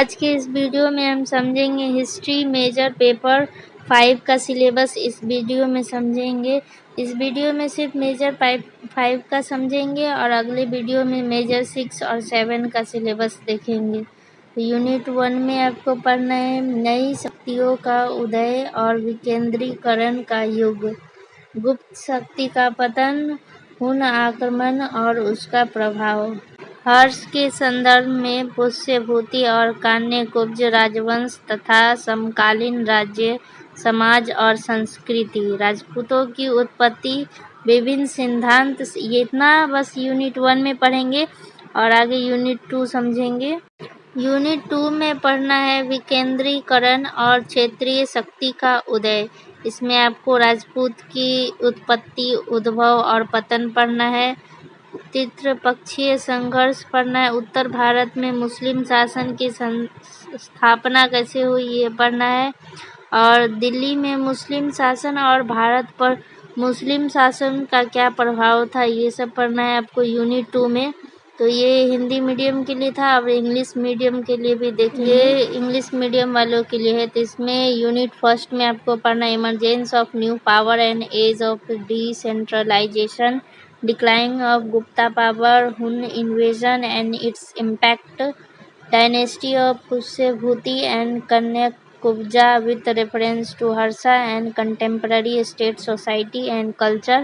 आज के इस वीडियो में हम समझेंगे हिस्ट्री मेजर पेपर 5 का सिलेबस। इस वीडियो में समझेंगे। इस वीडियो में सिर्फ मेजर 5 का समझेंगे और अगले वीडियो में मेजर 6 और 7 का सिलेबस देखेंगे। तो यूनिट 1 में आपको पढ़ना है नई शक्तियों का उदय और विकेंद्रीकरण का युग, गुप्त शक्ति का पतन, हुन आक्रमण और उसका प्रभाव। हर्ष के संदर्भ में पुष्यभूति और कान्यकुब्ज राजवंश तथा समकालीन राज्य, समाज और संस्कृति, राजपूतों की उत्पत्ति, विभिन्न सिद्धांत। ये इतना बस यूनिट 1 में पढ़ेंगे और आगे यूनिट 2 समझेंगे। यूनिट 2 में पढ़ना है विकेंद्रीकरण और क्षेत्रीय शक्ति का उदय। इसमें आपको राजपूत की उत्पत्ति, उद्भव और पतन पढ़ना है। पितृपक्षीय संघर्ष पढ़ना है। उत्तर भारत में मुस्लिम शासन की स्थापना कैसे हुई ये पढ़ना है। और दिल्ली में मुस्लिम शासन और भारत पर मुस्लिम शासन का क्या प्रभाव था ये सब पढ़ना है आपको यूनिट 2 में। तो ये हिंदी मीडियम के लिए था और इंग्लिश मीडियम के लिए भी देखिए, इंग्लिश मीडियम वालों के लिए है। तो इसमें यूनिट 1 में आपको पढ़ना है emergence of new power and age of decentralisation, decline of Gupta power, Hun invasion and its impact, dynasty of Pushyabhuti and Kanyakubja with reference to Harsha and contemporary state society and culture,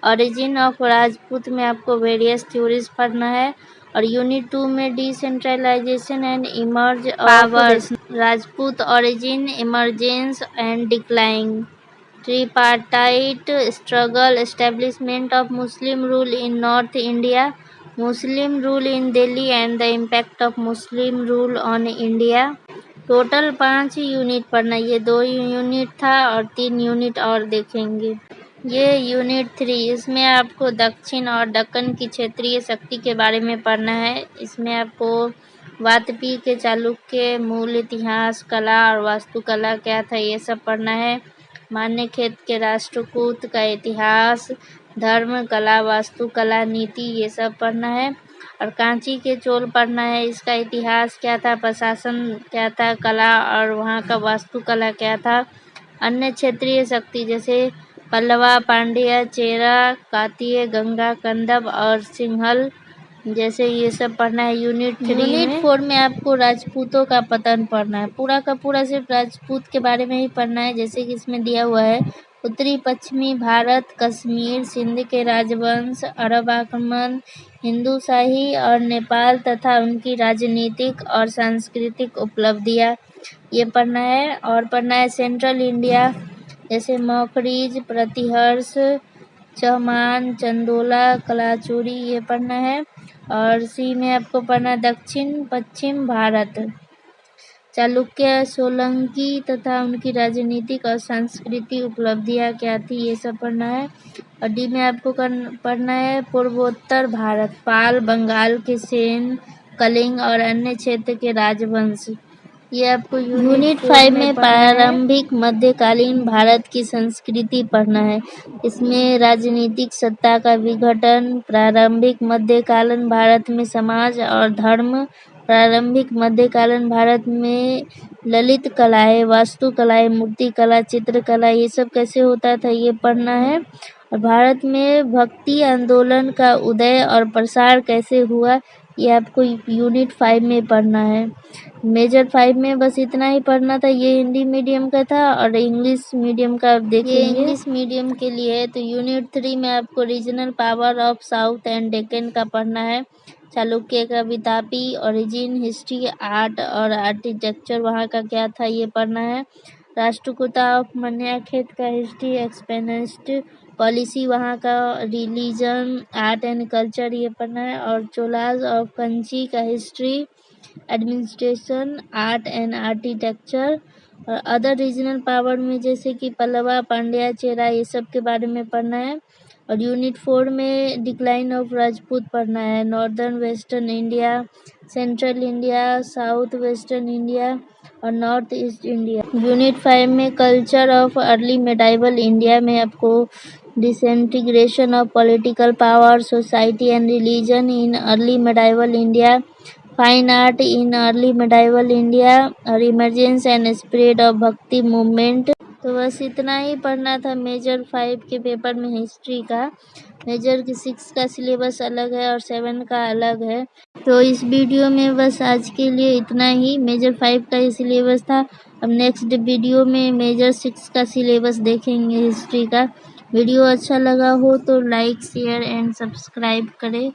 origin of Rajput में आपको various theories पढ़ना है। और unit 2 में decentralisation and emerge powers, Rajput origin, emergence and decline, tripartite struggle, establishment of Muslim rule in North India, Muslim rule in Delhi and the impact of Muslim rule on India। Total 5 unit पढ़ना, ये 2 unit था और 3 unit और देखेंगे। ये unit 3, इसमें आपको दक्षिण और दक्कन की क्षेत्रीय शक्ति के बारे में पढ़ना है। इसमें आपको वातपी के चालुक्य, मूल इतिहास, कला और वास्तुकला क्या था ये सब पढ़ना है। मान्यखेत के राष्ट्रकूट का इतिहास, धर्म, कला, वास्तुकला, नीति ये सब पढ़ना है। और कांची के चोल पढ़ना है, इसका इतिहास क्या था, प्रशासन क्या था, कला और वहाँ का वास्तुकला क्या था। अन्य क्षेत्रीय शक्ति जैसे पल्लवा, पांड्या, चेरा, कातीय, गंगा, कंदब और सिंहल जैसे ये सब पढ़ना है यूनिट 3 यूनिट 4 में आपको राजपूतों का पतन पढ़ना है। पूरा का पूरा सिर्फ राजपूत के बारे में ही पढ़ना है। जैसे कि इसमें दिया हुआ है उत्तरी पश्चिमी भारत, कश्मीर, सिंध के राजवंश, अरब आक्रमण, हिंदू शाही और नेपाल तथा उनकी राजनीतिक और सांस्कृतिक उपलब्धियाँ ये पढ़ना है। और पढ़ना है सेंट्रल इंडिया जैसे मौखरीज, प्रतिहर्ष, चौहान, चंदोला, कलाचुरी ये पढ़ना है। और सी में आपको पढ़ना दक्षिण पश्चिम भारत, चालुक्य, सोलंकी तथा उनकी राजनीतिक और सांस्कृतिक उपलब्धियां क्या थी ये सब पढ़ना है। और डी में आपको पढ़ना है पूर्वोत्तर भारत, पाल, बंगाल के सेन, कलिंग और अन्य क्षेत्र के राजवंश ये आपको यूनिट 5 में प्रारंभिक मध्यकालीन भारत की संस्कृति पढ़ना है। इसमें राजनीतिक सत्ता का विघटन, प्रारंभिक मध्यकालीन भारत में समाज और धर्म, प्रारंभिक मध्यकालीन भारत में ललित कलाएं, वास्तुकलाएं, मूर्तिकला, चित्रकला ये सब कैसे होता था ये पढ़ना है। और भारत में भक्ति आंदोलन का उदय और प्रसार कैसे हुआ ये आपको यूनिट 5 में पढ़ना है। मेजर 5 में बस इतना ही पढ़ना था। ये हिंदी मीडियम का था और इंग्लिश मीडियम का आप देखेंगे, इंग्लिश मीडियम के लिए है। तो यूनिट 3 में आपको regional power of south and Deccan का पढ़ना है। चालुक्य का वितापी, ओरिजिन, हिस्ट्री, आर्ट और आर्किटेक्चर वहाँ का क्या था ये पढ़ना है। राष्ट्रकूटा ऑफ मान्यखेत का हिस्ट्री, एक्सपेंस्ट पॉलिसी वहाँ का, रिलीजन, आर्ट एंड कल्चर ये पढ़ना है। और चोलाज ऑफ कंची का history, administration, art and architecture. और अदर रीजनल पावर में जैसे कि पल्लवा, पांड्या, चेरा ये सब के बारे में पढ़ना है। और यूनिट 4 में डिक्लाइन ऑफ राजपूत पढ़ना है। Northern western India, central India, south western India और नॉर्थ ईस्ट इंडिया। यूनिट 5 में culture of early medieval India में आपको disintegration of political power, society and religion in early medieval India, fine art in early medieval India और emergence and spread of भक्ति movement. तो बस इतना ही पढ़ना था मेजर 5 के पेपर में हिस्ट्री का। मेजर की 6 का सिलेबस अलग है और 7 का अलग है। तो इस वीडियो में बस आज के लिए इतना ही। मेजर 5 का ही सिलेबस था। अब नेक्स्ट वीडियो में मेजर 6 का सिलेबस देखेंगे हिस्ट्री का। वीडियो अच्छा लगा हो तो लाइक शेयर एंड सब्सक्राइब करें।